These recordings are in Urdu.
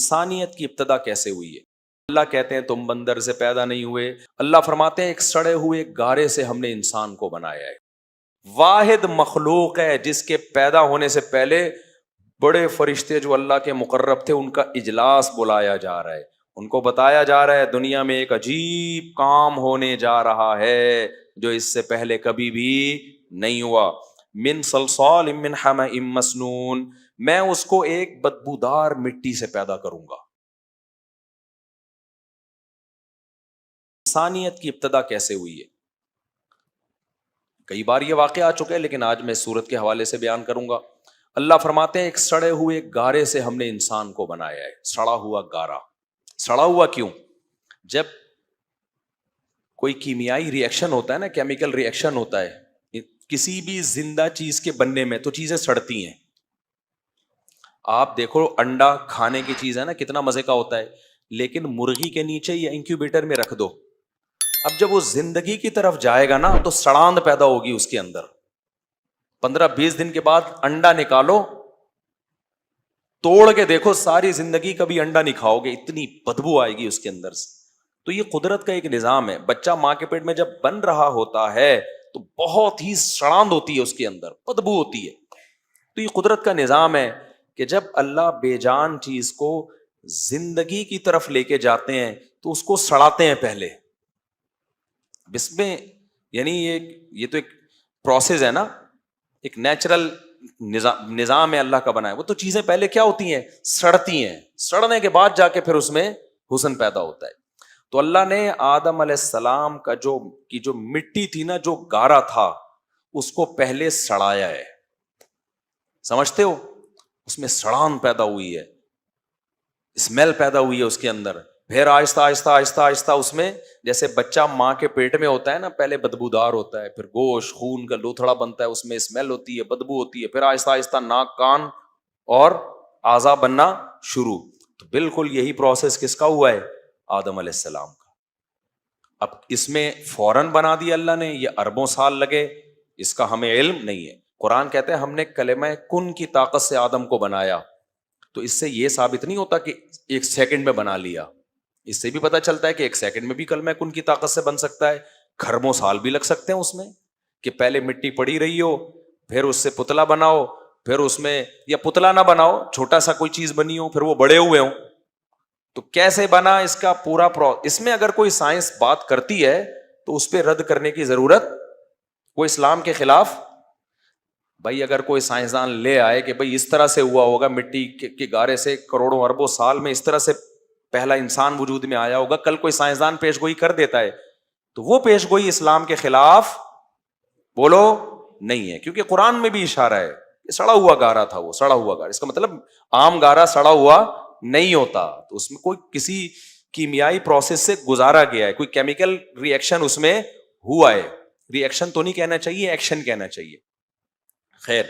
انسانیت کی ابتدا کیسے ہوئی ہے؟ اللہ کہتے ہیں تم بندر سے پیدا نہیں ہوئے، اللہ فرماتے ہیں ایک سڑے ہوئے گارے سے ہم نے انسان کو بنایا ہے۔ واحد مخلوق ہے جس کے پیدا ہونے سے پہلے بڑے فرشتے جو اللہ کے مقرب تھے ان کا اجلاس بلایا جا رہا ہے، ان کو بتایا جا رہا ہے دنیا میں ایک عجیب کام ہونے جا رہا ہے جو اس سے پہلے کبھی بھی نہیں ہوا۔ من صلصال من حمأ مسنون، میں اس کو ایک بدبودار مٹی سے پیدا کروں گا۔ انسانیت کی ابتدا کیسے ہوئی ہے؟ کئی بار یہ واقعہ آ چکا ہے لیکن آج میں سورت کے حوالے سے بیان کروں گا۔ اللہ فرماتے ہیں ایک سڑے ہوئے گارے سے ہم نے انسان کو بنایا ہے۔ سڑا ہوا گارا، سڑا ہوا کیوں؟ جب کوئی کیمیائی ری ایکشن ہوتا ہے نا، کیمیکل ری ایکشن ہوتا ہے کسی بھی زندہ چیز کے بننے میں، تو چیزیں سڑتی ہیں۔ آپ دیکھو انڈا کھانے کی چیز ہے نا، کتنا مزے کا ہوتا ہے، لیکن مرغی کے نیچے یا انکیوبیٹر میں رکھ دو، اب جب وہ زندگی کی طرف جائے گا نا تو سڑاند پیدا ہوگی اس کے اندر۔ 15-20 دن کے بعد انڈا نکالو، توڑ کے دیکھو، ساری زندگی کبھی انڈا نہیں کھاؤ گے، اتنی بدبو آئے گی اس کے اندر سے۔ تو یہ قدرت کا ایک نظام ہے۔ بچہ ماں کے پیٹ میں جب بن رہا ہوتا ہے تو بہت ہی سڑاند ہوتی ہے اس کے اندر، بدبو ہوتی ہے۔ تو یہ قدرت کا نظام ہے کہ جب اللہ بے جان چیز کو زندگی کی طرف لے کے جاتے ہیں تو اس کو سڑاتے ہیں پہلے۔ اس میں یعنی یہ تو ایک پروسیس ہے نا، ایک نیچرل نظام ہے اللہ کا بنایا۔ وہ تو چیزیں پہلے کیا ہوتی ہیں؟ سڑتی ہیں، سڑنے کے بعد جا کے پھر اس میں حسن پیدا ہوتا ہے۔ تو اللہ نے آدم علیہ السلام کا جو مٹی تھی نا، جو گارا تھا، اس کو پہلے سڑایا ہے۔ سمجھتے ہو؟ اس میں سڑان پیدا ہوئی ہے، اسمیل پیدا ہوئی ہے اس کے اندر۔ پھر آہستہ آہستہ آہستہ آہستہ اس میں، جیسے بچہ ماں کے پیٹ میں ہوتا ہے نا، پہلے بدبودار ہوتا ہے، پھر گوشت خون کا لوتھڑا بنتا ہے، اس میں اسمیل ہوتی ہے، بدبو ہوتی ہے، پھر آہستہ آہستہ ناک کان اور اعضا بننا شروع۔ تو بالکل یہی پروسیس کس کا ہوا ہے؟ آدم علیہ السلام کا۔ اب اس میں فوراً بنا دیا اللہ نے، یہ اربوں سال لگے، اس کا ہمیں علم نہیں ہے۔ قرآن کہتے ہیں ہم نے کلمہ کن کی طاقت سے آدم کو بنایا، تو اس سے یہ ثابت نہیں ہوتا کہ 1 سیکنڈ میں بنا لیا۔ اس سے بھی پتہ چلتا ہے کہ 1 سیکنڈ میں بھی کلمہ کن کی طاقت سے بن سکتا ہے، خربوں سال بھی لگ سکتے ہیں اس میں، کہ پہلے مٹی پڑی رہی ہو، پھر اس سے پتلا بناؤ، پھر اس میں، یا پتلا نہ بناؤ، چھوٹا سا کوئی چیز بنی ہو، پھر وہ بڑے ہوئے ہوں۔ تو کیسے بنا، اس کا پورا اس میں اگر کوئی سائنس بات کرتی ہے تو اس پہ رد کرنے کی ضرورت، وہ اسلام کے خلاف۔ بھائی اگر کوئی سائنسدان لے آئے کہ بھائی اس طرح سے ہوا ہوگا، مٹی کے گارے سے کروڑوں اربوں سال میں اس طرح سے پہلا انسان وجود میں آیا ہوگا، کل کوئی سائنسدان پیش گوئی کر دیتا ہے، تو وہ پیش گوئی اسلام کے خلاف بولو نہیں ہے، کیونکہ قرآن میں بھی اشارہ ہے کہ سڑا ہوا گارا تھا، وہ سڑا ہوا گارا، اس کا مطلب عام گارا سڑا ہوا نہیں ہوتا، تو اس میں کوئی کسی کیمیائی پروسیس سے گزارا گیا ہے، کوئی کیمیکل ری ایکشن اس میں ہوا ہے۔ ری ایکشن تو نہیں کہنا چاہیے، ایکشن کہنا چاہیے۔ خیر،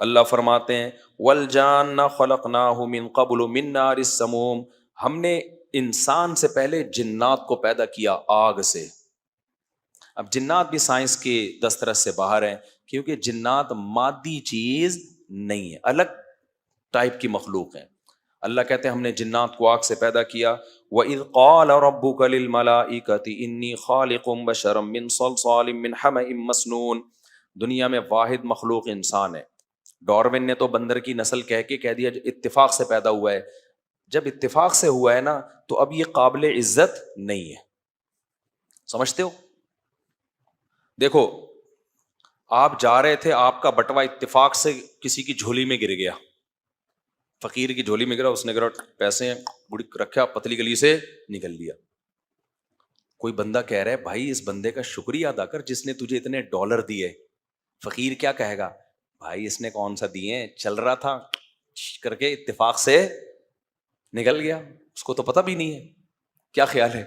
اللہ فرماتے ہیں والجان خلقناہ من قبل من نار السموم، ہم نے انسان سے پہلے جنات کو پیدا کیا آگ سے۔ اب جنات بھی سائنس کے دسترس سے باہر ہیں، کیونکہ جنات مادی چیز نہیں ہے، الگ ٹائپ کی مخلوق ہیں۔ اللہ کہتے ہیں ہم نے جنات کو آگ سے پیدا کیا۔ وَإِذْ قَالَ رَبُّكَ لِلْمَلَائِكَةِ إِنِّي خَالِقٌ بَشَرًا مِّن صَلْصَالٍ مِّنْ حَمَإٍ مَّسْنُونٍ۔ دنیا میں واحد مخلوق انسان ہے۔ ڈارون نے تو بندر کی نسل کہہ دیا اتفاق سے پیدا ہوا ہے۔ جب اتفاق سے ہوا ہے نا تو اب یہ قابل عزت نہیں ہے، سمجھتے ہو؟ دیکھو، آپ جا رہے تھے، آپ کا بٹوا اتفاق سے کسی کی جھولی میں گر گیا، فقیر کی جھولی میں گرا، اس نے گرا پیسے رکھا، پتلی گلی سے نکل لیا۔ کوئی بندہ کہہ رہا ہے بھائی اس بندے کا شکریہ ادا کر جس نے تجھے اتنے ڈالر دیے۔ فقیر کیا کہے گا؟ بھائی اس نے کون سا دیے، چل رہا تھا کر کے اتفاق سے نکل گیا، اس کو تو پتہ بھی نہیں ہے۔ کیا خیال ہے؟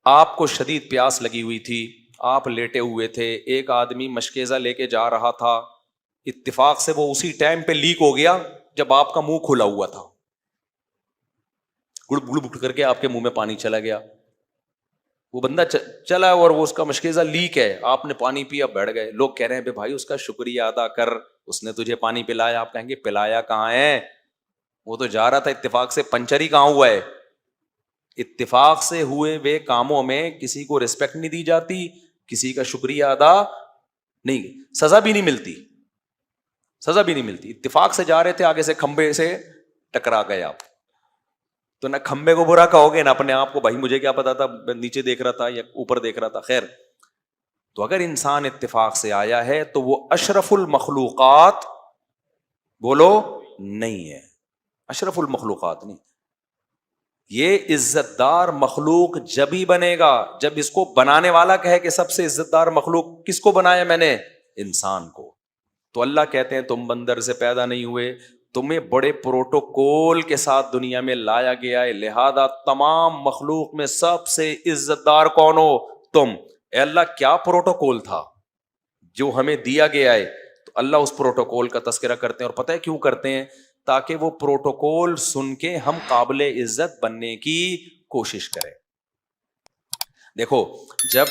آپ کو شدید پیاس لگی ہوئی تھی، آپ لیٹے ہوئے تھے، ایک آدمی مشکیزہ لے کے جا رہا تھا، اتفاق سے وہ اسی ٹائم پہ لیک ہو گیا جب آپ کا منہ کھلا ہوا تھا، گڑ گڑ گڑ کر کے آپ کے منہ میں پانی چلا گیا۔ وہ بندہ چلا اور وہ اس کا مشکیزہ لیک ہے، آپ نے پانی پیا، بیٹھ گئے، لوگ کہہ رہے ہیں بھائی اس کا شکریہ ادا کر، اس نے تجھے پانی پلایا۔ آپ کہیں گے پلایا کہاں ہے، وہ تو جا رہا تھا اتفاق سے, پنچر ہی کہاں ہوا ہے. اتفاق سے ہوئے ہوئے کاموں میں کسی کو رسپیکٹ نہیں دی جاتی, کسی کا شکریہ ادا نہیں, سزا بھی نہیں ملتی, سزا بھی نہیں ملتی. اتفاق سے جا رہے تھے, آگے سے کھمبے سے ٹکرا گئے آپ, تو نہ کھمبے کو برا کہو گے نہ اپنے آپ کو, بھائی مجھے کیا پتا تھا, نیچے دیکھ رہا تھا یا اوپر دیکھ رہا تھا. خیر, تو اگر انسان اتفاق سے آیا ہے تو وہ اشرف المخلوقات بولو نہیں ہے, اشرف المخلوقات نہیں. یہ عزت دار مخلوق جب ہی بنے گا جب اس کو بنانے والا کہے کہ سب سے عزت دار مخلوق کس کو بنایا میں نے, انسان کو. تو اللہ کہتے ہیں تم بندر سے پیدا نہیں ہوئے, تمہیں بڑے پروٹوکول کے ساتھ دنیا میں لایا گیا ہے, لہذا تمام مخلوق میں سب سے عزت دار کون ہو تم. اے اللہ کیا پروٹوکول تھا جو ہمیں دیا گیا ہے, تو اللہ اس پروٹوکول کا تذکرہ کرتے ہیں. اور پتہ ہے کیوں کرتے ہیں؟ تاکہ وہ پروٹوکول سن کے ہم قابل عزت بننے کی کوشش کریں. دیکھو, جب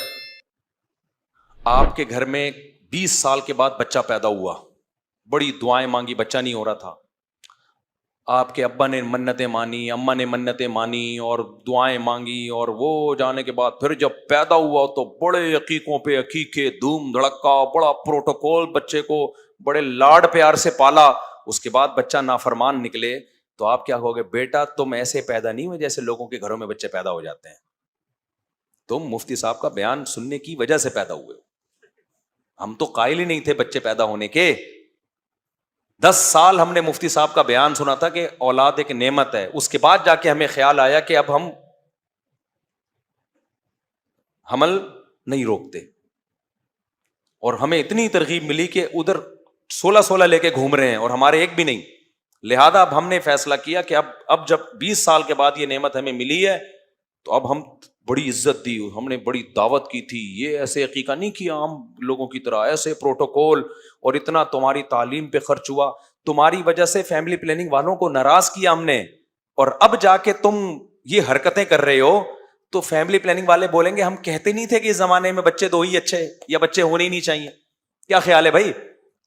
آپ کے گھر میں 20 سال کے بعد بچہ پیدا ہوا, بڑی دعائیں مانگی, بچہ نہیں ہو رہا تھا, آپ کے ابا نے منتیں مانی, اماں نے منتیں مانی اور دعائیں مانگی, اور وہ جانے کے بعد پھر جب پیدا ہوا تو بڑے عقیقوں پہ عقیقے, دھوم دھڑکا, بڑا پروٹوکول, بچے کو بڑے لاڈ پیار سے پالا. اس کے بعد بچہ نافرمان نکلے تو آپ کیا کہو گے؟ بیٹا تم ایسے پیدا نہیں ہوئے جیسے لوگوں کے گھروں میں بچے پیدا ہو جاتے ہیں, تم مفتی صاحب کا بیان سننے کی وجہ سے پیدا ہوئے. ہم تو قائل ہی نہیں تھے بچے پیدا ہونے کے. 10 سال ہم نے مفتی صاحب کا بیان سنا تھا کہ اولاد ایک نعمت ہے, اس کے بعد جا کے ہمیں خیال آیا کہ اب ہم حمل نہیں روکتے, اور ہمیں اتنی ترغیب ملی کہ ادھر 16 لے کے گھوم رہے ہیں اور ہمارے ایک بھی نہیں. لہذا اب ہم نے فیصلہ کیا کہ اب جب 20 سال کے بعد یہ نعمت ہمیں ملی ہے تو اب ہم بڑی عزت دی, ہم نے بڑی دعوت کی تھی, یہ ایسے عقیقہ نہیں کیا عام لوگوں کی طرح, ایسے پروٹوکول, اور اتنا تمہاری تعلیم پہ خرچ ہوا, تمہاری وجہ سے فیملی پلاننگ والوں کو ناراض کیا ہم نے, اور اب جا کے تم یہ حرکتیں کر رہے ہو تو فیملی پلاننگ والے بولیں گے ہم کہتے نہیں تھے کہ اس زمانے میں بچے 2 ہی اچھے, یا بچے ہونے ہی نہیں چاہیے. کیا خیال ہے بھائی؟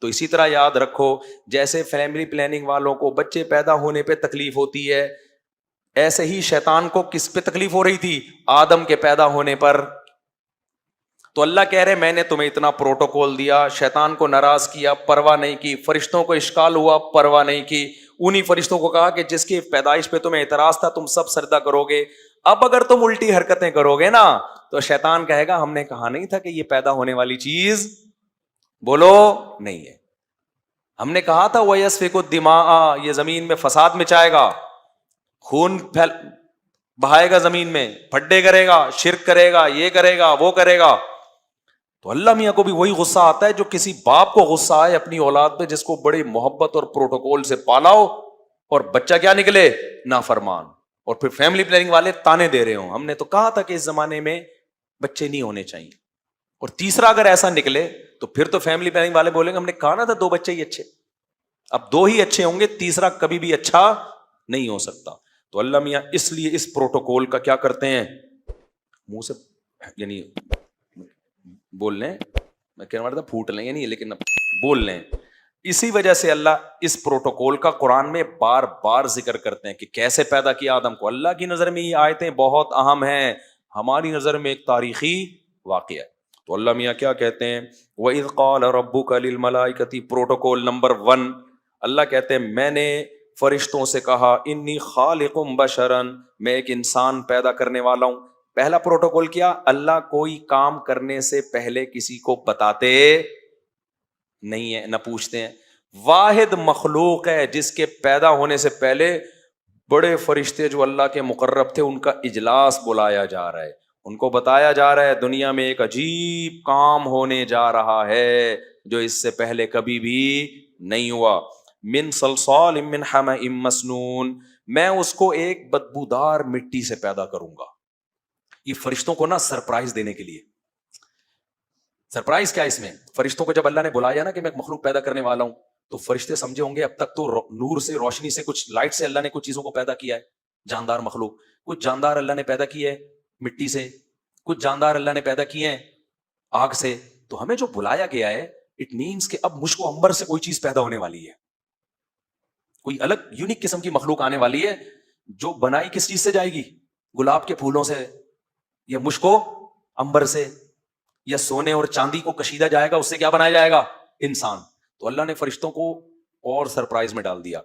تو اسی طرح یاد رکھو, جیسے فیملی پلاننگ والوں کو بچے پیدا ہونے پہ تکلیف ہوتی ہے, ایسے ہی شیطان کو کس پہ تکلیف ہو رہی تھی؟ آدم کے پیدا ہونے پر. تو اللہ کہہ رہے میں نے تمہیں اتنا پروٹوکول دیا, شیطان کو ناراض کیا, پرواہ نہیں کی, فرشتوں کو اشکال ہوا, پرواہ نہیں کی, انہی فرشتوں کو کہا کہ جس کی پیدائش پہ تمہیں اعتراض تھا تم سب سجدہ کرو گے. اب اگر تم الٹی حرکتیں کرو گے نا تو شیطان کہے گا ہم نے کہا نہیں تھا کہ یہ پیدا ہونے والی چیز بولو نہیں ہے, ہم نے کہا تھا وَيَسْفِكُ الدِّمَاءَ, یہ زمین میں فساد مچائے گا, خون بہائے گا زمین میں, پھڈے کرے گا, شرک کرے گا, یہ کرے گا, وہ کرے گا. تو اللہ میاں کو بھی وہی غصہ آتا ہے جو کسی باپ کو غصہ آئے اپنی اولاد پہ جس کو بڑی محبت اور پروٹوکول سے پالا ہو, اور بچہ کیا نکلے؟ نافرمان. اور پھر فیملی پلاننگ والے تانے دے رہے ہوں ہم نے تو کہا تھا کہ اس زمانے میں بچے نہیں ہونے چاہیے. اور تیسرا اگر ایسا نکلے تو پھر تو فیملی پلاننگ والے بولیں گے ہم نے کہا نا تھا 2 بچے ہی اچھے. اب 2 ہی اچھے ہوں گے, تیسرا کبھی بھی اچھا نہیں ہو سکتا. تو اللہ میاں اس لیے اس پروٹوکول کا کیا کرتے ہیں, منہ سے یعنی بول لیں, میں کہنے والا تھا پھوٹ لیں یعنی, لیکن بول لیں. اسی وجہ سے اللہ اس پروٹوکول کا قرآن میں بار بار ذکر کرتے ہیں کہ کیسے پیدا کیا آدم کو. اللہ کی نظر میں یہ آیتیں بہت اہم ہیں, ہماری نظر میں ایک تاریخی واقعہ ہے. تو اللہ میاں کیا کہتے ہیں, وَإِذْ قَالَ رَبُّكَ لِلْمَلَائِكَةِ پروٹوکول نمبر 1, اللہ کہتے ہیں میں نے فرشتوں سے کہا انی خالق بشرا, میں ایک انسان پیدا کرنے والا ہوں. پہلا پروٹوکول کیا؟ اللہ کوئی کام کرنے سے پہلے کسی کو بتاتے نہیں ہے, نہ پوچھتے ہیں. واحد مخلوق ہے جس کے پیدا ہونے سے پہلے بڑے فرشتے جو اللہ کے مقرب تھے ان کا اجلاس بلایا جا رہا ہے, ان کو بتایا جا رہا ہے دنیا میں ایک عجیب کام ہونے جا رہا ہے جو اس سے پہلے کبھی بھی نہیں ہوا. من صلصال من حمأ مسنون, میں اس کو ایک بدبودار مٹی سے پیدا کروں گا. یہ فرشتوں کو نا سرپرائز دینے کے لیے. سرپرائز کیا اس میں؟ فرشتوں کو جب اللہ نے بلایا نا کہ میں ایک مخلوق پیدا کرنے والا ہوں تو فرشتے سمجھے ہوں گے اب تک تو نور سے, روشنی سے, کچھ لائٹ سے اللہ نے کچھ چیزوں کو پیدا کیا ہے, جاندار مخلوق. کچھ جاندار اللہ نے پیدا کیے مٹی سے, کچھ جاندار اللہ نے پیدا کیے ہیں آگ سے. تو ہمیں جو بلایا گیا ہے اٹ مینس کہ اب مجھ کو امبر سے کوئی چیز پیدا ہونے والی ہے. کوئی الگ یونیک قسم کی مخلوق آنے والی ہے جو بنائی کس چیز سے جائے گی؟ گلاب کے پھولوں سے، یا مشک و عنبر سے، یا سونے اور چاندی کو کشیدہ جائے گا، اس سے کیا بنایا جائے گا؟ انسان. تو اللہ نے فرشتوں کو اور سرپرائز میں ڈال دیا.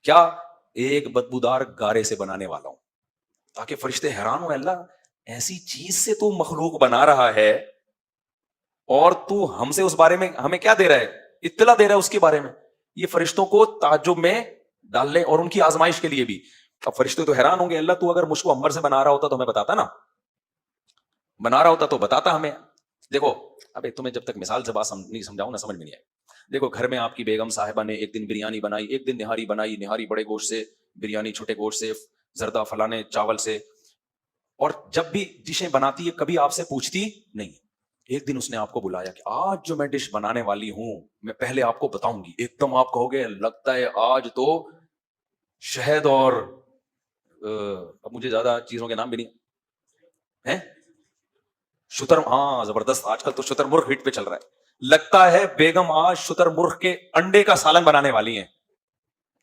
کیا؟ ایک بدبودار گارے سے بنانے والا ہوں، تاکہ فرشتے حیران ہوں، اللہ ایسی چیز سے تو مخلوق بنا رہا ہے اور تو ہم سے اس بارے میں ہمیں کیا دے رہا ہے؟ اطلاع دے رہا ہے اس کے بارے میں. یہ فرشتوں کو تعجب میں ڈال لیں اور ان کی آزمائش کے لیے بھی. اب فرشتے تو حیران ہوں گے، اللہ تو اگر مشک و عنبر سے بنا رہا ہوتا تو ہمیں بتاتا نا، بنا رہا ہوتا تو بتاتا ہمیں. دیکھو ابھی تمہیں جب تک مثال سے بات نہیں سمجھاؤں نا سمجھ میں نہیں آئے. دیکھو گھر میں آپ کی بیگم صاحبہ نے ایک دن بریانی بنائی، ایک دن نہاری بنائی، نہاری بڑے گوشت سے، بریانی چھوٹے گوشت سے، زردہ فلانے چاول سے، اور جب بھی ڈشیں بناتی ہے کبھی آپ سے پوچھتی نہیں. ایک دن اس نے آپ کو بلایا کہ آج جو میں ڈش بنانے والی ہوں میں پہلے آپ کو بتاؤں گی. ایک دم آپ کہو گے لگتا ہے آج تو شہد اور اب مجھے زیادہ چیزوں کے نام بھی نہیں ہیں، شتر، ہاں زبردست، آج کل تو شتر مرغ ہٹ پہ چل رہا ہے. لگتا ہے بیگم آج شتر مرغ کے انڈے کا سالن بنانے والی ہیں،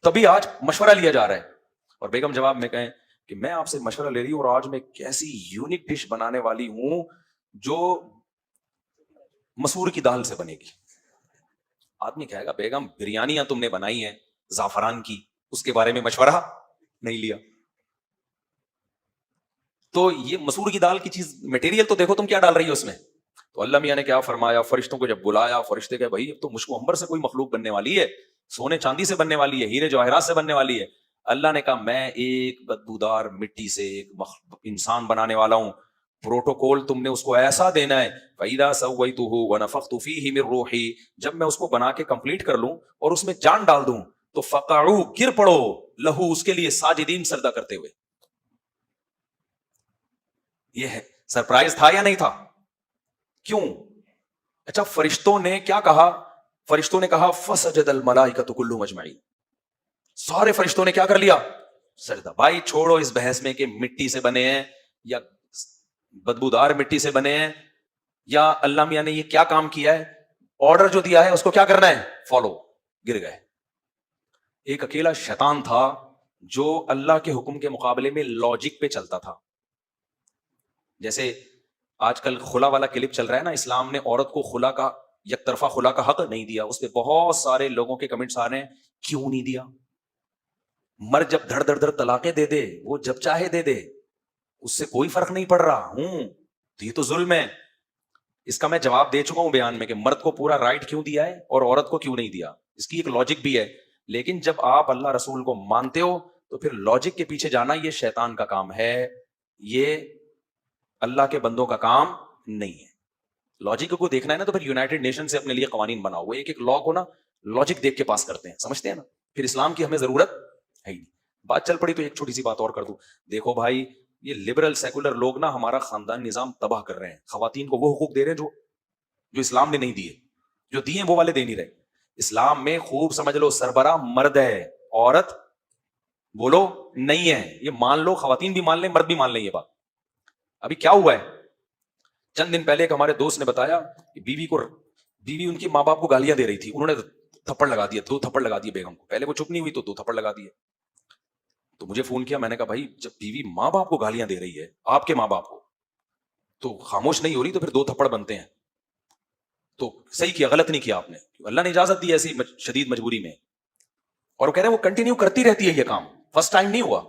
تبھی آج مشورہ لیا جا رہا ہے. اور بیگم جواب میں کہیں کہ میں آپ سے مشورہ لے رہی ہوں اور آج میں ایک ایسی یونیک ڈش بنانے والی ہوں جو مسور کی دال سے بنے گی. آدمی کہے گا بیگم بریانیاں تم نے بنائی ہیں زعفران کی، اس کے بارے میں مشورہ نہیں لیا. تو یہ مسور کی دال کی چیز مٹیریل تو دیکھو تم کیا ڈال رہی ہو اس میں. تو اللہ میاں نے کیا فرمایا، فرشتوں کو جب بلایا، فرشتے کہ بھائی اب تو مشک و عنبر سے کوئی مخلوق بننے والی ہے، سونے چاندی سے بننے والی ہے، ہیرے جواہرات سے بننے والی ہے. اللہ نے کہا میں ایک بدبودار مٹی سے ایک انسان بنانے والا ہوں. پروٹوکول تم نے اس کو ایسا دینا ہے، فَإِذَا سَوَّيْتُهُ وَنَفَخْتُ فِيهِ مِن رُوحِي، جب میں اس کو بنا کے کمپلیٹ کر لوں اور اس میں جان ڈال دوں تو فَقَعُوا، گر پڑو، لہو، اس کے لیے، ساجدین، سجدہ کرتے ہوئے. یہ ہے سرپرائز تھا یا نہیں تھا؟ کیوں؟ اچھا فرشتوں نے کیا کہا؟ فرشتوں نے کہا فَسَجَدَ الْمَلَائِكَةُ كُلُّهُمْ أَجْمَعِينَ، سارے فرشتوں نے کیا کر لیا؟ سجدہ. بھائی چھوڑو اس بحث میں کہ مٹی سے بنے ہیں یا بدبودار مٹی سے بنے ہیں یا اللہ میاں نے یہ کیا کام کیا ہے، آرڈر جو دیا ہے اس کو کیا کرنا ہے، فالو. گر گئے. ایک اکیلا شیطان تھا جو اللہ کے حکم کے مقابلے میں لاجک پہ چلتا تھا. جیسے آج کل خلا والا کلپ چل رہا ہے نا، اسلام نے عورت کو خلا کا، یک طرفہ خلا کا حق نہیں دیا. اس پہ بہت سارے لوگوں کے کمنٹس آ رہے ہیں کیوں نہیں دیا؟ مرد جب دھڑ دھڑ دھڑ طلاقیں دے دے، وہ جب چاہے دے دے، اس سے کوئی فرق نہیں پڑ رہا. تو یہ تو ظلم ہے. اس کا میں جواب دے چکا ہوں بیان میں کہ مرد کو پورا رائٹ کیوں دیا ہے اور عورت کو کیوں نہیں دیا. اس کی ایک لاجک بھی ہے، لیکن جب آپ اللہ رسول کو مانتے ہو تو پھر لاجک کے پیچھے جانا یہ شیطان کا کام ہے، یہ اللہ کے بندوں کا کام نہیں ہے. لاجک کو دیکھنا ہے نا تو پھر یونائٹڈ نیشن سے اپنے لیے قوانین بناؤ، وہ ایک ایک لا کو نا لاجک دیکھ کے پاس کرتے ہیں، سمجھتے ہیں نا. پھر اسلام کی ہمیں ضرورت ہے ہی نہیں. بات چل پڑی تو ایک چھوٹی سی بات اور کر دوں. دیکھو بھائی یہ لبرل سیکولر لوگ نا ہمارا خاندان نظام تباہ کر رہے ہیں. خواتین کو وہ حقوق دے رہے ہیں جو اسلام نے نہیں دیے، جو دیے وہ والے دے نہیں رہے. اسلام میں خوب سمجھ لو سربراہ مرد ہے، عورت بولو نہیں ہے. یہ مان لو، خواتین بھی مان لیں، مرد بھی مان لیں. یہ بات ابھی کیا ہوا ہے، چند دن پہلے ایک ہمارے دوست نے بتایا کہ بیوی ان کی ماں باپ کو گالیاں دے رہی تھی، انہوں نے تھپڑ لگا دیا، 2 تھپڑ لگا دیے بیگم کو. پہلے وہ چپ نہیں ہوئی تو 2 تھپڑ لگا دیے. تو مجھے فون کیا، میں نے کہا بھائی جب بیوی ماں باپ کو گالیاں دے رہی ہے، آپ کے ماں باپ کو، تو خاموش نہیں ہو رہی تو پھر 2 تھپڑ بنتے ہیں. تو صحیح کیا، غلط نہیں کیا آپ نے، اللہ نے اجازت دی ایسی شدید مجبوری میں. اور وہ کہہ رہے ہیں وہ کنٹینیو کرتی رہتی ہے یہ کام، فرسٹ ٹائم نہیں ہوا.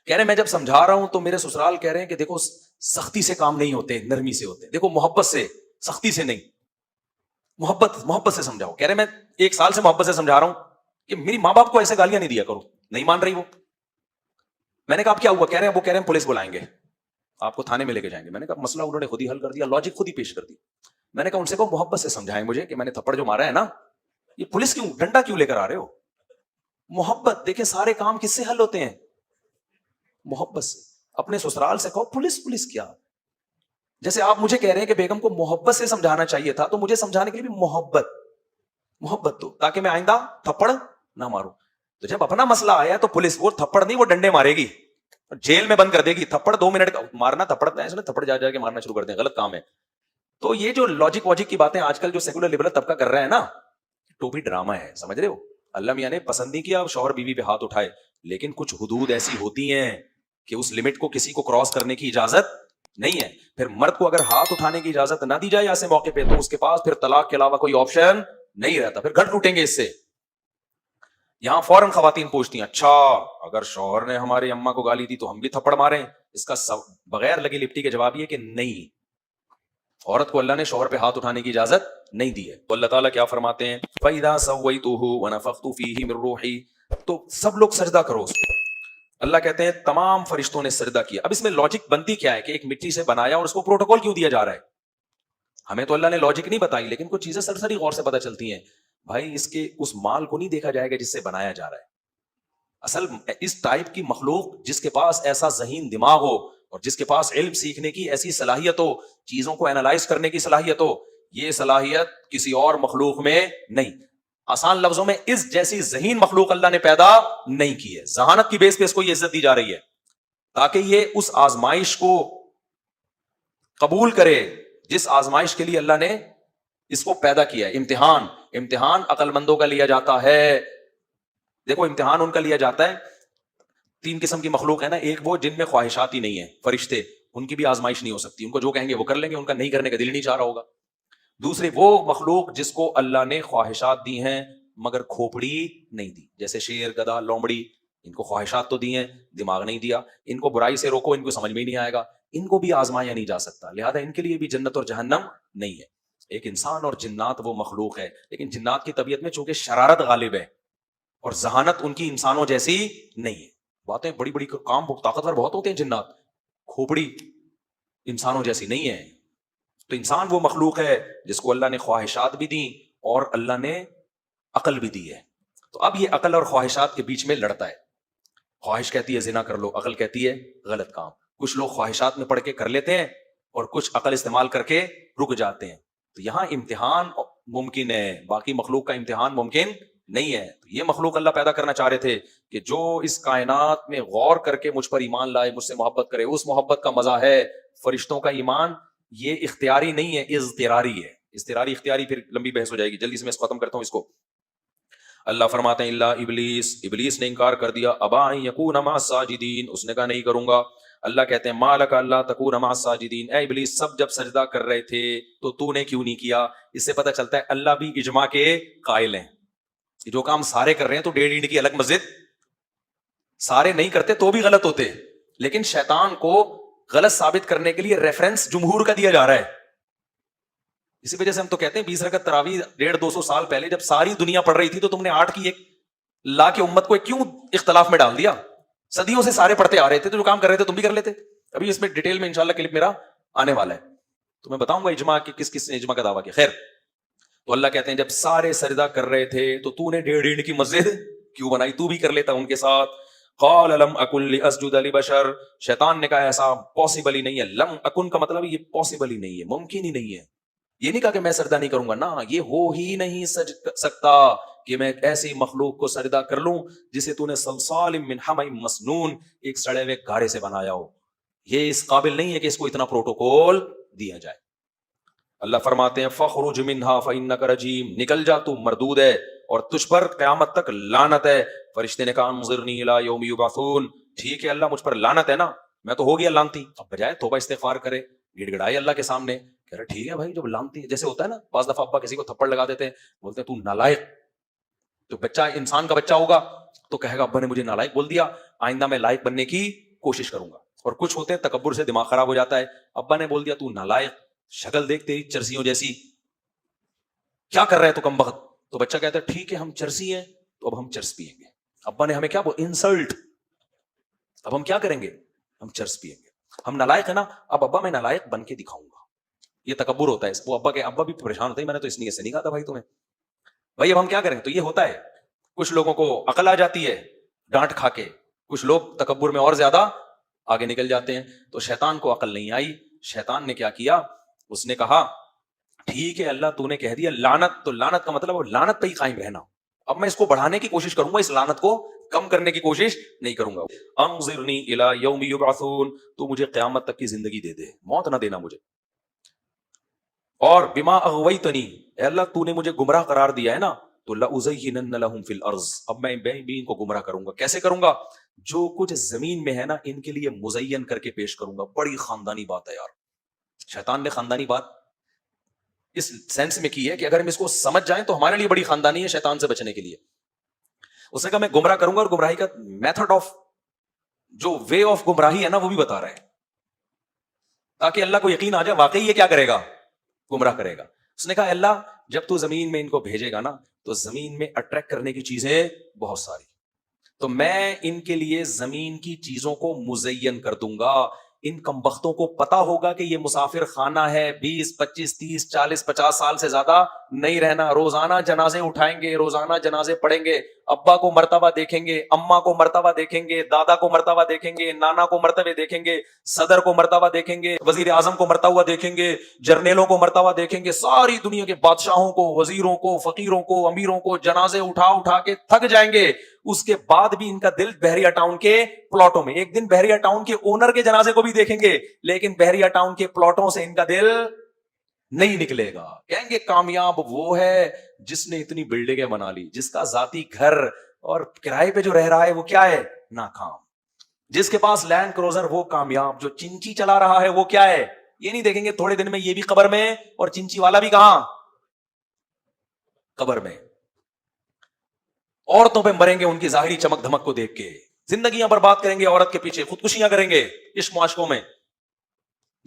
کہہ رہے ہیں میں جب سمجھا رہا ہوں تو میرے سسرال کہہ رہے ہیں کہ دیکھو سختی سے کام نہیں ہوتے، نرمی سے ہوتے. دیکھو محبت سے، سختی سے نہیں، محبت سے سمجھاؤ. کہہ رہے میں 1 سال سے محبت سے سمجھا رہا ہوں کہ میری ماں باپ کو ایسے گالیاں نہیں دیا کرو. نہیں مان رہی وہ. میں نے کہا اب کیا ہوا؟ کہہ رہے ہیں پولیس بلائیں گے، آپ کو تھانے میں لے کے جائیں گے. میں نے کہا مسئلہ انہوں نے خود ہی حل کر دیا، لاجک خود ہی پیش کر دی. میں نے کہا ان سے کہو محبت سے سمجھائیں مجھے کہ میں نے تھپڑ جو مارا ہے نا، یہ پولیس کیوں، ڈنڈا کیوں لے کر آ رہے ہو؟ محبت. دیکھیں سارے کام کس سے حل ہوتے ہیں؟ محبت سے. اپنے سسرال سے کہو پولیس کیا. جیسے آپ مجھے کہہ رہے ہیں کہ بیگم کو محبت سے سمجھانا چاہیے تھا، تو مجھے سمجھانے کے لیے بھی محبت دو تاکہ میں آئندہ تھپڑ نہ ماروں. تو جب اپنا مسئلہ آیا تو پولیس وہ تھپڑ نہیں، وہ ڈنڈے مارے گی، جیل میں بند کر دے گی. تھپڑ 2 منٹ کا مارنا، تھپڑ جا کے مارنا شروع کر دیں، غلط کام ہے. تو یہ جو لاجک واجک کی باتیں آج کل جو سیکولر لبرل طبقہ کر رہا ہے نا، تو بھی ڈرامہ ہے، سمجھ رہے ہو. اللہ میاں نے پسند نہیں کیا شوہر بیوی پہ ہاتھ اٹھائے، لیکن کچھ حدود ایسی ہوتی ہیں کہ اس لمٹ کو کسی کو کراس کرنے کی اجازت نہیں ہے. پھر مرد کو اگر ہاتھ اٹھانے کی اجازت نہ دی جائے ایسے موقع پہ تو اس کے پاس پھر طلاق کے علاوہ کوئی آپشن نہیں رہتا، پھر گھر ٹوٹیں گے اس سے. یہاں فوراً خواتین پوچھتی ہیں اچھا اگر شوہر نے ہماری اماں کو گالی دی تو ہم بھی تھپڑ ماریں؟ اس کا بغیر لگی لپٹی کے جواب یہ کہ نہیں، عورت کو اللہ نے شوہر پہ ہاتھ اٹھانے کی اجازت نہیں دی ہے. تو اللہ تعالیٰ کیا فرماتے ہیں فَإِذَا سَوَّيْتُهُ وَنَفَخْتُ فِيهِ مِن رُوحِي، تو سب لوگ سجدہ کرو اس پہ. اللہ کہتے ہیں تمام فرشتوں نے سجدہ کیا. اب اس میں لاجک بنتی کیا ہے کہ ایک مٹی سے بنایا اور اس کو پروٹوکول کیوں دیا جا رہا ہے؟ ہمیں تو اللہ نے لاجک نہیں بتائی، لیکن کچھ چیزیں سرسری غور سے پتہ چلتی ہیں. بھائی اس کے اس مال کو نہیں دیکھا جائے گا جس سے بنایا جا رہا ہے. اصل اس ٹائپ کی مخلوق جس کے پاس ایسا ذہین دماغ ہو اور جس کے پاس علم سیکھنے کی ایسی صلاحیت ہو، چیزوں کو اینالائز کرنے کی صلاحیت ہو، یہ صلاحیت کسی اور مخلوق میں نہیں. آسان لفظوں میں اس جیسی ذہین مخلوق اللہ نے پیدا نہیں کی ہے. ذہانت کی بیس پہ اس کو یہ عزت دی جا رہی ہے تاکہ یہ اس آزمائش کو قبول کرے جس آزمائش کے لیے اللہ نے اس کو پیدا کیا ہے. امتحان عقل مندوں کا لیا جاتا ہے. دیکھو امتحان ان کا لیا جاتا ہے، 3 قسم کی مخلوق ہے نا. ایک وہ جن میں خواہشات ہی نہیں ہے، فرشتے، ان کی بھی آزمائش نہیں ہو سکتی، ان کو جو کہیں گے وہ کر لیں گے، ان کا نہیں کرنے کا دل نہیں چاہ رہا ہوگا. دوسرے وہ مخلوق جس کو اللہ نے خواہشات دی ہیں مگر کھوپڑی نہیں دی، جیسے شیر، گدھا، لومڑی، ان کو خواہشات تو دی ہیں، دماغ نہیں دیا. ان کو برائی سے روکو ان کو سمجھ میں ہی نہیں آئے گا، ان کو بھی آزمایا نہیں جا سکتا، لہذا ان کے لیے بھی جنت اور جہنم نہیں ہے. ایک انسان اور جنات وہ مخلوق ہے، لیکن جنات کی طبیعت میں چونکہ شرارت غالب ہے اور ذہانت ان کی انسانوں جیسی نہیں ہے. باتیں بڑی بڑی کام طاقتور بہت ہوتے ہیں جنات، کھوپڑی انسانوں جیسی نہیں ہے. تو انسان وہ مخلوق ہے جس کو اللہ نے خواہشات بھی دی اور اللہ نے عقل بھی دی ہے. تو اب یہ عقل اور خواہشات کے بیچ میں لڑتا ہے. خواہش کہتی ہے زنا کر لو، عقل کہتی ہے غلط کام. کچھ لوگ خواہشات میں پڑھ کے کر لیتے ہیں اور کچھ عقل استعمال کر کے رک جاتے ہیں. تو یہاں امتحان ممکن ہے، باقی مخلوق کا امتحان ممکن نہیں ہے. تو یہ مخلوق اللہ پیدا کرنا چاہ رہے تھے کہ جو اس کائنات میں غور کر کے مجھ پر ایمان لائے، مجھ سے محبت کرے، اس محبت کا مزہ ہے. فرشتوں کا ایمان یہ اختیاری نہیں ہے، اضطراری ہے. اضطراری اختیاری پھر لمبی بحث ہو جائے گی، جلدی سے میں اس کو ختم کرتا ہوں اس کو. اللہ فرماتے ہیں اللہ ابلیس نے انکار کر دیا. ابا ان یکون مع الساجدین، اس نے کہا نہیں کروں گا. اللہ کہتے ہیں مالک اللہ تکون مع الساجدین، اے ابلیس سب جب سجدہ کر رہے تھے تو تو نے کیوں نہیں کیا؟ اس سے پتہ چلتا ہے اللہ بھی اجماع کے قائل ہیں. جو کام سارے کر رہے ہیں تو 1.5 اینٹ کی الگ مسجد، سارے نہیں کرتے تو بھی غلط ہوتے، لیکن شیطان کو غلط ثابت کرنے کے لیے ریفرنس جمہور کا دیا جا رہا ہے. اسی وجہ سے ہم تو کہتے ہیں 20 رکعت تراویح 150-200 سال پہلے جب ساری دنیا پڑھ رہی تھی تو تم نے 8 کی، ایک لا کے امت کو کیوں اختلاف میں ڈال دیا؟ صدیوں سے سارے پڑھتے آ رہے تھے، تو جو کام کر رہے تھے تم بھی کر لیتے. ابھی اس میں ڈیٹیل میں انشاءاللہ کلپ میرا آنے والا ہے تو میں بتاؤں گا اجماع کی کس کس نے اجماع کا دعویٰ کیا. خیر، تو اللہ کہتے ہیں جب سارے سجدہ کر رہے تھے تو نے 1.5 اینٹ کی مسجد کیوں بنائی؟ تو بھی کر لیتا ان کے ساتھ. قال لم اکن لاسجد لبشر، شیطان نے کہا ایسا پاسبل ہی نہیں ہے. لم اکن کا مطلب یہ پاسبل ہی نہیں ہے، ممکن ہی نہیں ہے. یہ نہیں کہا کہ میں سجدہ نہیں کروں گا، نہ، یہ ہو ہی نہیں سکتا کہ میں ایسی مخلوق کو سجدہ کر لوں جسے تو نے صلصال من حمأ مسنون، ایک سڑے ہوئے گارے سے بنایا ہو. یہ اس قابل نہیں ہے کہ اس کو اتنا پروٹوکول دیا جائے. اللہ فرماتے ہیں فخرج منہا فانک رجیم، نکل جا تو مردود ہے اور تجھ پر قیامت تک لعنت ہے. فرشتے نے کہا انظرنی الی یوم یبعثون، ٹھیک ہے اللہ مجھ پر لعنت ہے نا، میں تو ہو گیا لعنتی. اب بجائے توبہ استغفار کرے، گڑ گڑائے اللہ کے سامنے، کہہ رہا ٹھیک ہے بھائی جب لعنتی ہے، جیسے ہوتا ہے نا بعض دفعہ ابا کسی کو تھپڑ لگا دیتے ہیں، بولتے ہیں تو نالائق. تو بچہ انسان کا بچہ ہوگا تو کہے گا ابا نے مجھے نالائق بول دیا، آئندہ میں لائق بننے کی کوشش کروں گا. اور کچھ ہوتے ہیں تکبر سے دماغ خراب ہو جاتا ہے، ابا نے بول دیا تو نالائق، شکل دیکھ تیری چرسیوں جیسی، کیا کر رہے ہے تو کم بخت. تو بچہ کہتا ہے ٹھیک ہے ہم چرسی ہیں تو اب ہم چرس پیئیں گے. ابا نے ہمیں کیا انسلٹ، اب ہم کیا کریں گے؟ ہم چرس پیئیں گے. ہم نالائق ہے نا، اب ابا میں نالائق بن کے دکھاؤں گا. یہ تکبر ہوتا ہے. وہ ابا بھی پریشان ہوتا ہے، میں نے تو اس نیت سے نہیں کہا تھا بھائی تمہیں، بھائی اب ہم کیا کریں. تو یہ ہوتا ہے، کچھ لوگوں کو عقل آ جاتی ہے ڈانٹ کھا کے، کچھ لوگ تکبر میں اور زیادہ آگے نکل جاتے ہیں. تو شیطان کو عقل نہیں آئی. شیطان نے کیا کیا، اس نے کہا ٹھیک ہے اللہ تو نے کہہ دیا لعنت، تو لعنت کا مطلب لعنت پہ ہی قائم رہنا. اب میں اس کو بڑھانے کی کوشش کروں گا، اس لعنت کو کم کرنے کی کوشش نہیں کروں گا. انظرنی الی یوم یبعثون، تو مجھے قیامت تک کی زندگی دے دے، موت نہ دینا مجھے. اور بما اغویتنی، اے اللہ تو نے مجھے گمراہ قرار دیا ہے نا، تو لأزینن لہم فی الارض، اب میں بھی ان کو گمراہ کروں گا. کیسے کروں گا؟ جو کچھ زمین میں ہے نا ان کے لیے مزین کر کے پیش کروں گا. بڑی خاندانی بات ہے یار. شیطان نے خاندانی بات اس سینس میں کی ہے کہ اگر ہم اس کو سمجھ جائیں تو ہمارے لیے بڑی خاندانی ہے شیطان سے بچنے کے لیے. اس نے کہا میں گمراہ کروں گا، اور گمراہی کا میتھڈ آف جو وے آف گمراہی ہے نا وہ بھی بتا رہا ہے، تاکہ اللہ کو یقین آ جائے واقعی یہ کیا کرے گا، گمراہ کرے گا. اس نے کہا اللہ جب تو زمین میں ان کو بھیجے گا نا تو زمین میں اٹریکٹ کرنے کی چیزیں بہت ساری، تو میں ان کے لیے زمین کی چیزوں کو مزین کر دوں گا. ان کمبختوں کو پتا ہوگا کہ یہ مسافر خانہ ہے، 20 25 30 40 50 سال سے زیادہ نہیں رہنا. روزانہ جنازے اٹھائیں گے، روزانہ جنازے پڑھیں گے، ابا کو مرتبہ دیکھیں گے، اماں کو مرتبہ دیکھیں گے، دادا کو مرتبہ دیکھیں گے، نانا کو مرتبہ دیکھیں گے، صدر کو مرتبہ دیکھیں گے، وزیر اعظم کو مرتا ہوا دیکھیں گے، جرنیلوں کو مرتبہ دیکھیں گے، ساری دنیا کے بادشاہوں کو، وزیروں کو، فقیروں کو، امیروں کو جنازے اٹھا اٹھا کے تھک جائیں گے. اس کے بعد بھی ان کا دل بحریہ ٹاؤن کے پلاٹوں میں، ایک دن بحریہ ٹاؤن کے اونر کے جنازے کو بھی دیکھیں گے لیکن بحریہ ٹاؤن کے پلاٹوں سے ان کا دل نہیں نکلے گا. کہیں گے کامیاب وہ ہے جس نے اتنی بلڈنگیں بنا لی، جس کا ذاتی گھر اور کرائے پہ جو رہ رہا ہے وہ کیا ہے، ناکام. جس کے پاس لینڈ کروزر وہ کامیاب، جو چنچی چلا رہا ہے وہ کیا ہے. یہ نہیں دیکھیں گے تھوڑے دن میں یہ بھی قبر میں اور چنچی والا بھی کہاں، قبر میں. عورتوں پہ مریں گے ان کی ظاہری چمک دھمک کو دیکھ کے، زندگیاں برباد کریں گے عورت کے پیچھے، خودکشیاں کریں گے عشق معاشقوں میں،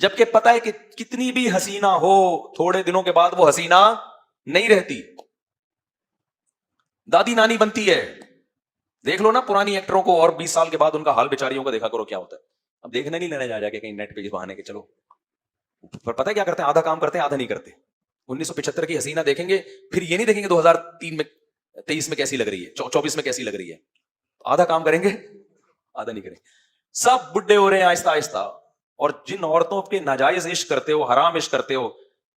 جبکہ پتہ ہے کہ کتنی بھی حسینہ ہو تھوڑے دنوں کے بعد وہ حسینہ نہیں رہتی، دادی نانی بنتی ہے. دیکھ لو نا پرانی ایکٹروں کو اور 20 سال کے بعد ان کا حال بیچاریوں کا دیکھا کرو کیا ہوتا ہے. اب دیکھنے نہیں لینے جا کے کہیں نیٹ پہ بہانے کے چلو، پر پتہ ہے کیا کرتے ہیں، آدھا کام کرتے ہیں آدھا نہیں کرتے. 1975 کی حسینہ دیکھیں گے پھر یہ نہیں دیکھیں گے 2003 میں 23 میں کیسی لگ رہی ہے، 24 میں کیسی لگ رہی ہے. آدھا کام کریں گے آدھا نہیں کریں گے. سب بڈھے ہو رہے ہیں آہستہ آہستہ. اور جن عورتوں کے ناجائز عشق کرتے ہو، حرام عشق کرتے ہو،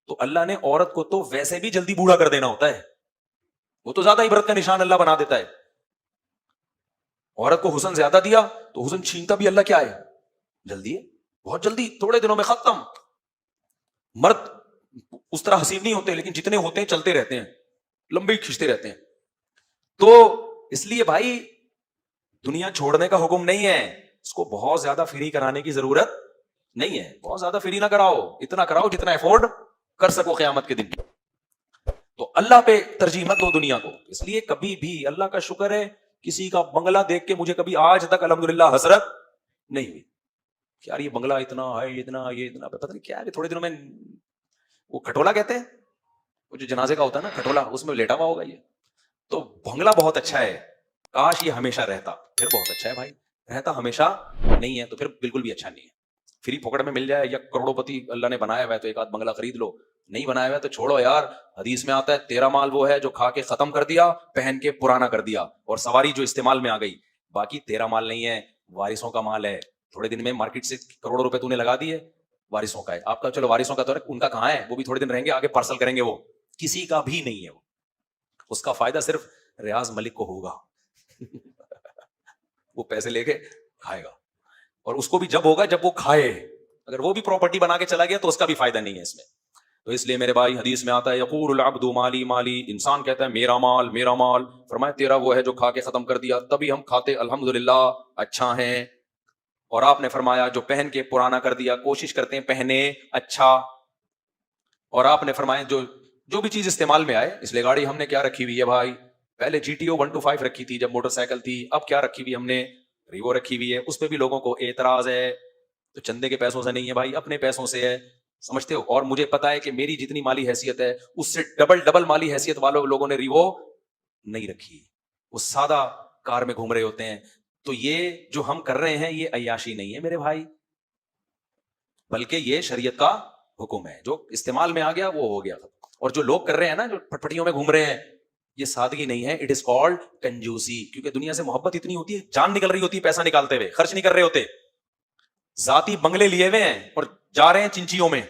تو اللہ نے عورت کو تو ویسے بھی جلدی بوڑھا کر دینا ہوتا ہے، وہ تو زیادہ عبرت کا نشان اللہ بنا دیتا ہے. عورت کو حسن زیادہ دیا تو حسن چھینتا بھی اللہ کیا ہے، جلدی ہے، بہت جلدی، تھوڑے دنوں میں ختم. مرد اس طرح حسین نہیں ہوتے لیکن جتنے ہوتے ہیں چلتے رہتے ہیں، لمبے کھینچتے رہتے ہیں. تو اس لیے بھائی دنیا چھوڑنے کا حکم نہیں ہے، اس کو بہت زیادہ فری کرانے کی ضرورت نہیں ہے. بہت زیادہ فری نہ کراؤ، اتنا کراؤ جتنا افورڈ کر سکو قیامت کے دن. تو اللہ پہ ترجیح مت دو دنیا کو. اس لیے کبھی بھی اللہ کا شکر ہے کسی کا بنگلہ دیکھ کے مجھے کبھی آج تک الحمدللہ حسرت نہیں ہوئی کہ یار یہ بنگلہ اتنا ہے، یہ اتنا پتہ نہیں کیا ہے. تھوڑے دنوں میں وہ کھٹولا کہتے ہیں، وہ جو جنازے کا ہوتا ہے نا کھٹولا، اس میں لیٹا ہوا ہوگا یہ. تو بنگلہ بہت اچھا ہے، کاش یہ ہمیشہ رہتا، پھر بہت اچھا ہے بھائی. رہتا ہمیشہ نہیں ہے تو پھر بالکل بھی اچھا نہیں ہے. فری پھوکڑ میں مل جائے یا کروڑوں پتی اللہ نے بنایا ہوا ہے تو ایک آدھ بنگلہ خرید لو، نہیں بنایا ہوا ہے تو چھوڑو یار. حدیث میں آتا ہے 13 مال وہ ہے جو کھا کے ختم کر دیا، پہن کے پرانا کر دیا، اور سواری جو استعمال میں آ گئی. باقی 13 مال نہیں ہے، وارثوں کا مال ہے. تھوڑے دن میں مارکیٹ سے کروڑوں روپے تو نے لگا دیے، وارثوں کا ہے. آپ کا چلو وارثوں کا تو ہے، ان کا کہاں ہے، وہ بھی تھوڑے دن رہیں گے، آگے پارسل کریں گے. وہ کسی کا بھی نہیں ہے. وہ اس کا فائدہ صرف ریاض ملک کو ہوگا. وہ پیسے لے کے کھائے گا، اور اس کو بھی جب ہوگا جب وہ کھائے. اگر وہ بھی پراپرٹی بنا کے چلا گیا تو اس کا بھی فائدہ نہیں ہے اس میں. تو اس لیے میرے بھائی حدیث میں آتا ہے یقول العبد مالی مالی، انسان کہتا ہے میرا مال میرا مال. فرمایا تیرا وہ ہے جو کھا کے ختم کر دیا، تبھی ہم کھاتے الحمدللہ اچھا ہیں. اور آپ نے فرمایا جو پہن کے پرانا کر دیا، کوشش کرتے ہیں پہنے اچھا. اور آپ نے فرمایا جو بھی چیز استعمال میں آئے، اس لیے گاڑی ہم نے کیا رکھی ہوئی ہے بھائی، پہلے جی ٹی او 125 رکھی تھی جب موٹر سائیکل تھی، اب کیا رکھی ہوئی ہم نے، ریوو رکھی ہوئی ہے. اس پہ بھی لوگوں کو اعتراض ہے، تو چندے کے پیسوں سے نہیں ہے بھائی، اپنے پیسوں سے ہے، سمجھتے ہو. اور مجھے پتا ہے کہ میری جتنی مالی حیثیت ہے اس سے ڈبل مالی حیثیت والوں لوگوں نے ریوو نہیں رکھی، وہ سادہ کار میں گھوم رہے ہوتے ہیں. تو یہ جو ہم کر رہے ہیں یہ عیاشی نہیں ہے میرے بھائی، بلکہ یہ شریعت کا حکم ہے. جو استعمال میں آ گیا وہ ہو گیا. اور جو لوگ کر رہے ہیں نا، جو پٹپٹیوں میں گھوم رہے ہیں، یہ سادگی نہیں ہے، اٹ از کالڈ کنجوسی. کیونکہ دنیا سے محبت اتنی ہوتی ہے، جان نکل رہی ہوتی ہے پیسہ نکالتے ہوئے، خرچ نہیں کر رہے ہوتے. ذاتی بنگلے لیے ہوئے ہیں اور جا رہے ہیں چنچیوں میں،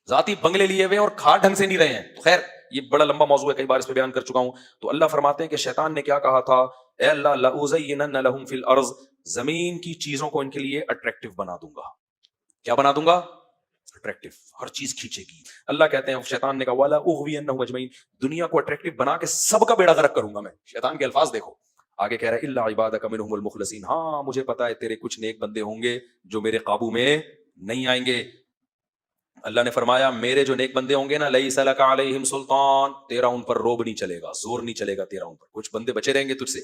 ذاتی بنگلے لیے ہوئے اور کھا ڈھنگ سے نہیں رہے ہیں. خیر یہ بڑا لمبا موضوع ہے، کئی بار اس پہ بیان کر چکا ہوں. تو اللہ فرماتے ہیں کہ شیطان نے کیا کہا تھا، اے اللہ لأزینن لہم فی الارض، زمین کی چیزوں کو ان کے لیے اٹریکٹیو بنا دوں گا. کیا بنا دوں گا؟ اٹریکٹو، ہر چیز کھینچے گی. اللہ کہتے ہیں شیطان نے کہا والا اغوینہم اجمعین، دنیا کو اٹریکٹو بنا کے سب کا بیڑا غرق کروں گا میں. شیطان کے الفاظ دیکھو. آگے کہہ رہا ہے الا عبادک منہم المخلصین، ہاں مجھے پتا ہے تیرے کچھ نیک بندے ہوں گے جو میرے قابو میں نہیں آئیں گے. اللہ نے فرمایا میرے جو نیک بندے ہوں گے نا لیس لک علیہم سلطان، تیرا ان پر روب نہیں چلے گا، زور نہیں چلے گا تیرا ان پر، کچھ بندے بچے رہیں گے تجھ سے.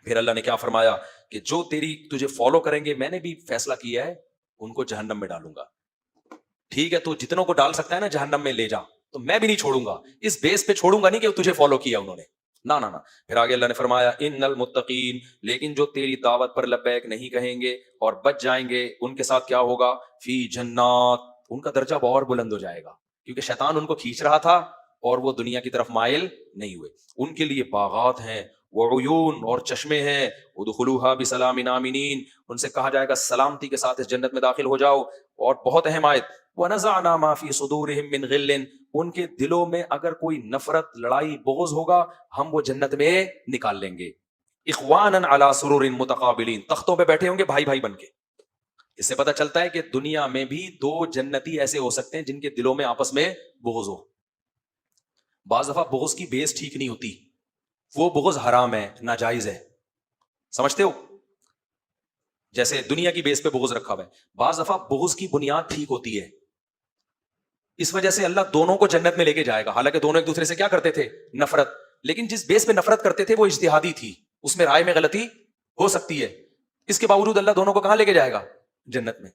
پھر اللہ نے کیا فرمایا کہ جو تجھے فالو کریں گے میں نے بھی فیصلہ کیا ہے ان کو جہنم میں ڈالوں گا. ٹھیک ہے تو جتنوں کو ڈال سکتا ہے نا جہنم میں لے جا، تو میں بھی نہیں چھوڑوں گا، اس بیس پہ چھوڑوں گا نہیں کہ تجھے فالو کیا انہوں نے، نہ. پھر آگے اللہ نے فرمایا ان المتقین، لیکن جو تیری دعوت پر لبیک نہیں کہیں گے اور بچ جائیں گے ان کے ساتھ کیا ہوگا، فی جنات، ان کا درجہ اور بلند ہو جائے گا، کیونکہ شیطان ان کو کھینچ رہا تھا اور وہ دنیا کی طرف مائل نہیں ہوئے. ان کے لیے باغات ہیں وعیون، اور چشمے ہیں، ادخلوها بسلام آمنین، ان سے کہا جائے گا سلامتی کے ساتھ اس جنت میں داخل ہو جاؤ. اور بہت اہم آیت وَنَزَعْنَا مَا فِي صُدُورِهِم مِّن غِلٍّ، ان کے دلوں میں اگر کوئی نفرت، لڑائی، بغض ہوگا ہم وہ جنت میں نکال لیں گے. اخواناً علی سرر متقابلین، تختوں پہ بیٹھے ہوں گے بھائی بھائی بن کے. اس سے پتہ چلتا ہے کہ دنیا میں بھی دو جنتی ایسے ہو سکتے ہیں جن کے دلوں میں آپس میں بغض ہو. بعض دفعہ بغض کی بیس ٹھیک نہیں ہوتی، وہ بغض حرام ہے، ناجائز ہے، سمجھتے ہو؟ جیسے دنیا کی بیس پہ بغض رکھا ہوا ہے. بعض دفعہ بغض کی بنیاد ٹھیک ہوتی ہے، اس وجہ سے اللہ دونوں کو جنت میں لے کے جائے گا. حالانکہ دونوں ایک دوسرے سے کیا کرتے تھے، نفرت، لیکن جس بیس پہ نفرت کرتے تھے وہ اجتہادی تھی، اس میں رائے میں غلطی ہو سکتی ہے، اس کے باوجود اللہ دونوں کو کہاں لے کے جائے گا، جنت میں.